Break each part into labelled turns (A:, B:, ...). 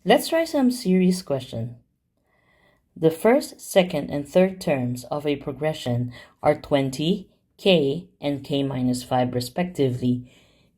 A: Let's try some series question. The first, second, and third terms of a progression are 20, k, and k minus 5 respectively.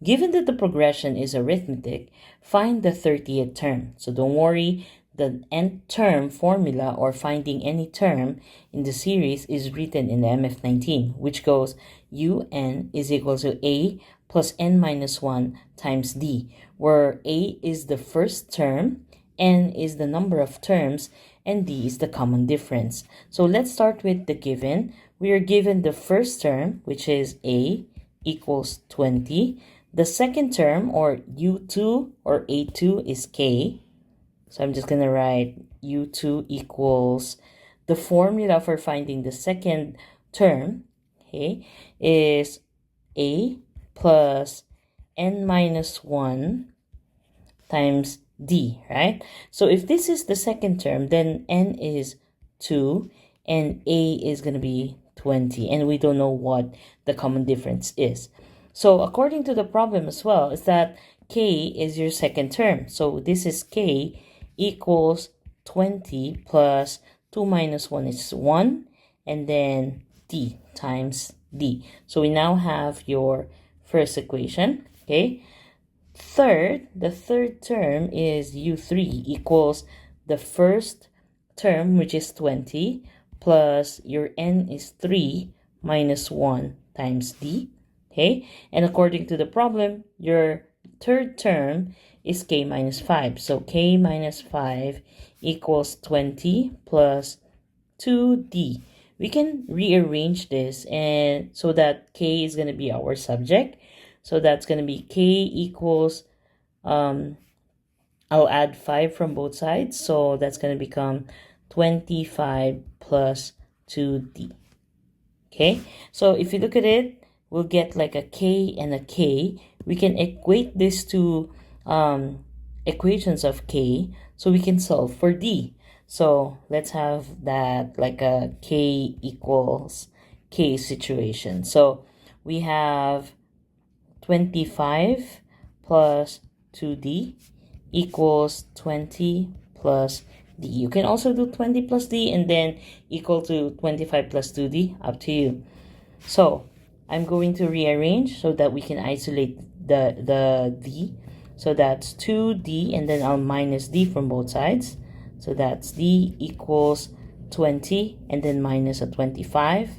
A: Given that the progression is arithmetic, find the 30th term. So don't worry, the nth term formula or finding any term in the series is written in the MF19, which goes un is equal to a plus n minus 1 times d, where a is the first term, n is the number of terms, and d is the common difference. So let's start with the given. We are given the first term, which is a equals 20. The second term, or u2 or a2, is k. So I'm just going to write u2 equals, the formula for finding the second term, okay, is a plus n minus 1 times d, right? So if this is the second term, then n is 2 and a is going to be 20, and we don't know what the common difference is. So according to the problem as well, is that k is your second term. So this is k equals 20 plus 2 minus 1 is 1, and then d times d. So we now have your first equation, okay? The third term is u3 equals the first term, which is 20, plus your n is 3 minus 1 times d, okay? And according to the problem, your third term is k minus 5. So k minus 5 equals 20 plus 2d. We can rearrange this and so that k is going to be our subject. So that's going to be k equals, I'll add 5 from both sides. So that's going to become 25 plus 2d. Okay, so if you look at it, we'll get like a k and a k. We can equate this to equations of k, so we can solve for d. So let's have that like a k equals k situation. So we have 25 plus 2d equals 20 plus d. You can also do 20 plus d and then equal to 25 plus 2d, up to you. So I'm going to rearrange so that we can isolate the d. So that's 2d, and then I'll minus d from both sides. So that's d equals 20, and then minus a 25.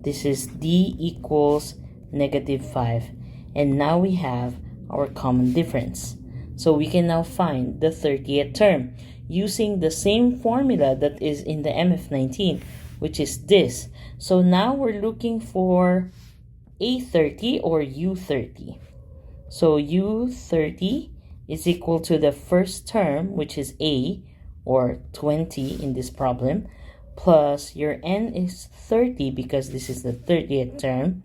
A: This is d equals negative 5. And now we have our common difference. So we can now find the 30th term using the same formula that is in the MF19, which is this. So now we're looking for A30 or U30. So U30 is equal to the first term, which is A, or 20 in this problem, plus your n is 30 because this is the 30th term,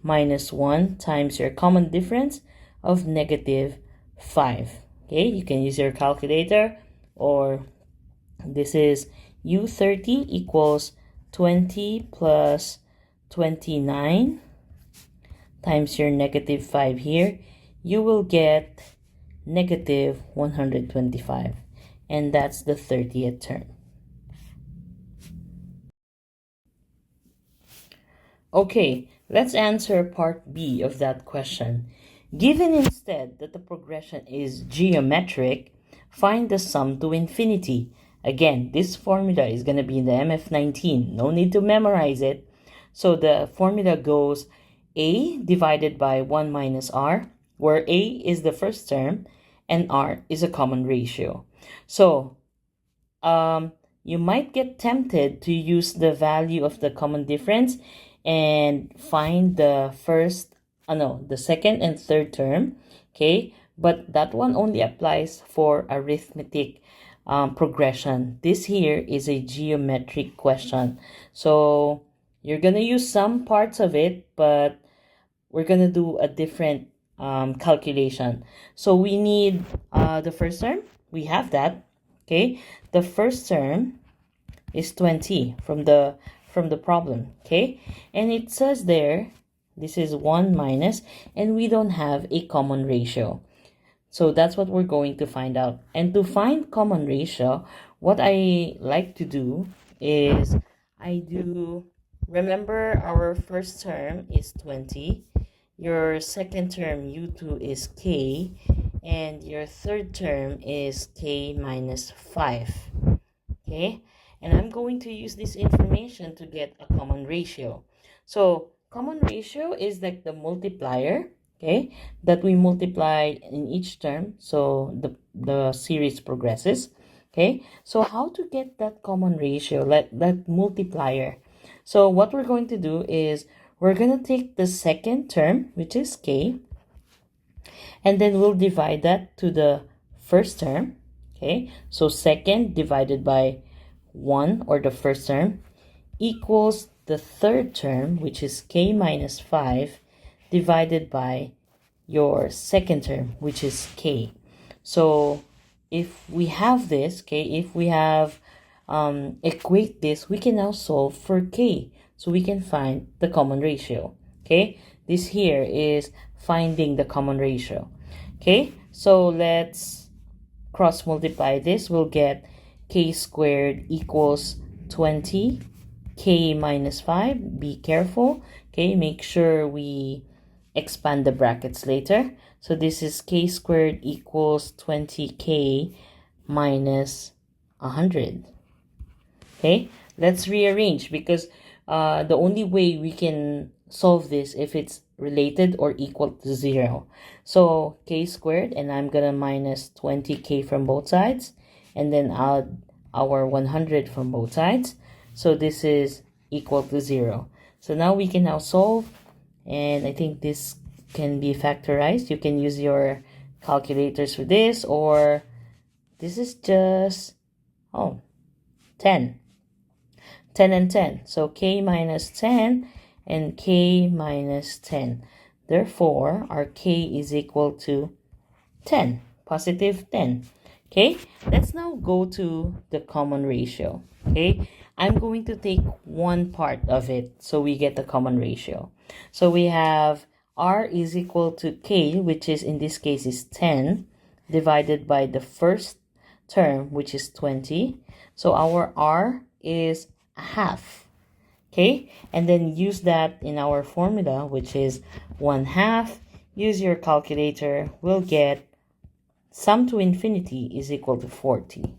A: minus 1 times your common difference of negative 5. Okay, you can use your calculator, or this is U30 equals 20 plus 29 times your negative 5 here. You will get negative 125, and that's the 30th term. Okay, let's answer part B of that question. Given instead that the progression is geometric, find the sum to infinity. Again, this formula is going to be in the MF19. No need to memorize it. So the formula goes a divided by 1 minus r, where a is the first term and r is a common ratio. So you might get tempted to use the value of the common difference and find the the second and third term, okay? But that one only applies for arithmetic progression. This here is a geometric question. So you're going to use some parts of it, but we're going to do a different calculation. So we need the first term. We have that, okay? The first term is 20 from the problem, okay? And it says there, this is 1 minus, and we don't have a common ratio. So that's what we're going to find out. And to find common ratio, what I like to do is remember our first term is 20, your second term u2 is k, and your third term is k minus 5. Okay, and I'm going to use this information to get a common ratio. So common ratio is like the multiplier, okay, that we multiply in each term, so the series progresses. Okay, so how to get that common ratio, that multiplier? So what we're going to do is we're going to take the second term, which is k, and then we'll divide that to the first term. Okay, so second divided by 1, or the first term, equals the third term, which is k minus 5, divided by your second term, which is k. So if we have this, okay, if we have equate this, we can now solve for k. So we can find the common ratio. Okay, this here is finding the common ratio. Okay, so let's cross multiply this. We'll get k squared equals 20 k minus 5. Be careful. Okay, make sure we expand the brackets later. So this is k squared equals 20k minus 100. Okay, let's rearrange, because the only way we can solve this if it's related or equal to 0. So k squared, and I'm gonna minus 20k from both sides, and then add our 100 from both sides. So this is equal to 0. So now we can now solve, and I think this can be factorized. You can use your calculators for this, or this is just 10 and 10. So k minus 10 and k minus 10. Therefore, our k is equal to 10, positive 10. Okay, let's now go to the common ratio. Okay, I'm going to take one part of it so we get the common ratio. So we have r is equal to k, which is in this case is 10, divided by the first term, which is 20. So our r is a half. Okay, and then use that in our formula, which is 1/2. Use your calculator. We'll get sum to infinity is equal to 40.